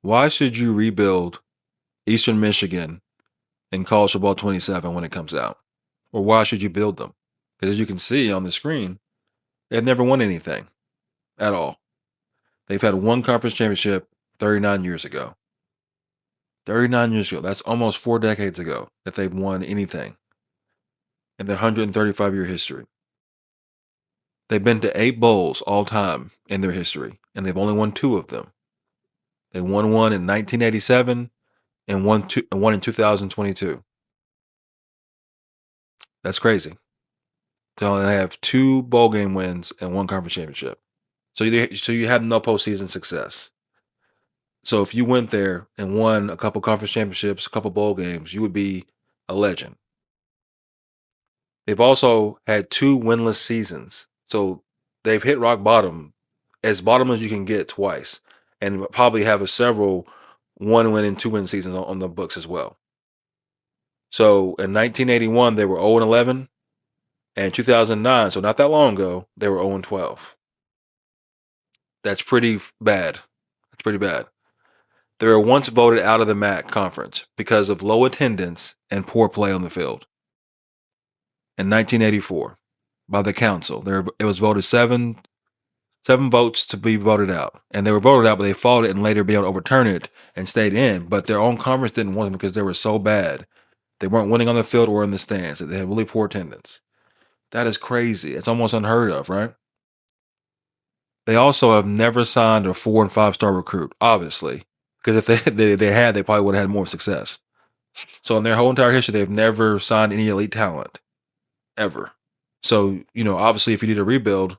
Why should you rebuild Eastern Michigan in College Football 27 when it comes out? Or why should you build them? Because as you can see on the screen, they've never won anything at all. They've had one conference championship 39 years ago. 39 years ago. That's almost 4 decades ago that they've won anything in their 135-year history. They've been to 8 bowls all time in their history, and they've only won 2 of them. They won one in 1987 and one in 2022. That's crazy. So they have 2 bowl game wins and 1 conference championship. So you have no postseason success. So if you went there and won a couple conference championships, a couple bowl games, you would be a legend. They've also had 2 winless seasons. So they've hit rock bottom as you can get twice, and probably have several 1-win and 2-win seasons on the books as well. So in 1981, they were 0-11, and 2009, so not that long ago, they were 0-12. That's pretty bad. That's pretty bad. They were once voted out of the MAC conference because of low attendance and poor play on the field. In 1984, by the council, it was voted seven votes to be voted out, and they were voted out, but they fought it and later be able to overturn it and stayed in. But their own conference didn't want them because they were so bad. They weren't winning on the field or in the stands. They had really poor attendance. That is crazy. It's almost unheard of, right? They also have never signed a 4- and 5-star recruit, obviously, because if they had, they probably would have had more success. So in their whole entire history, they've never signed any elite talent, ever. So, obviously, if you need a rebuild,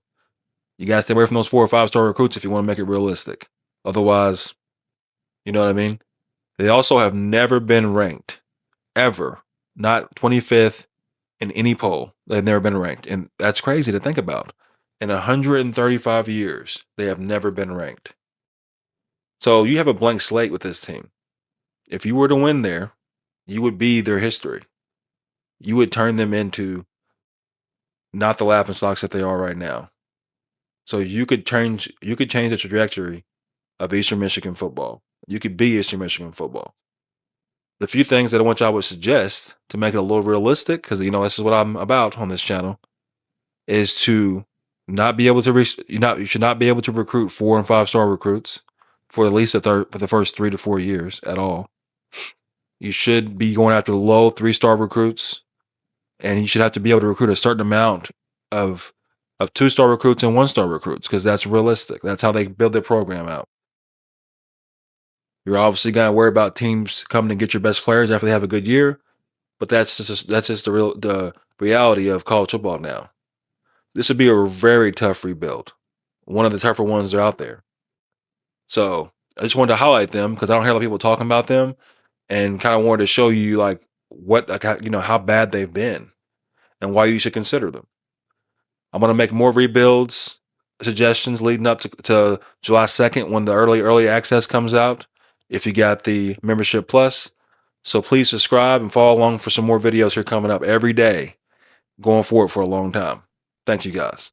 you got to stay away from those 4- or 5-star recruits if you want to make it realistic. Otherwise, you know what I mean? They also have never been ranked, ever. Not 25th in any poll. They've never been ranked. And that's crazy to think about. In 135 years, they have never been ranked. So you have a blank slate with this team. If you were to win there, you would be their history. You would turn them into not the laughingstocks that they are right now. So you could change the trajectory of Eastern Michigan football. You could be Eastern Michigan football. The few things that I want y'all would suggest to make it a little realistic, because this is what I'm about on this channel, is to not be able to you should not be able to recruit 4- and 5-star recruits for at least for the first 3 to 4 years at all. You should be going after low 3-star recruits, and you should have to be able to recruit a certain amount of 2-star recruits and 1-star recruits, because that's realistic. That's how they build their program out. You're obviously going to worry about teams coming to get your best players after they have a good year, but that's just the reality of college football now. This would be a very tough rebuild, one of the tougher ones that are out there. So I just wanted to highlight them because I don't hear a lot of people talking about them, and kind of wanted to show you how bad they've been and why you should consider them. I'm going to make more rebuilds suggestions leading up to July 2nd when the early access comes out, if you got the membership plus. So please subscribe and follow along for some more videos here coming up every day going forward for a long time. Thank you guys.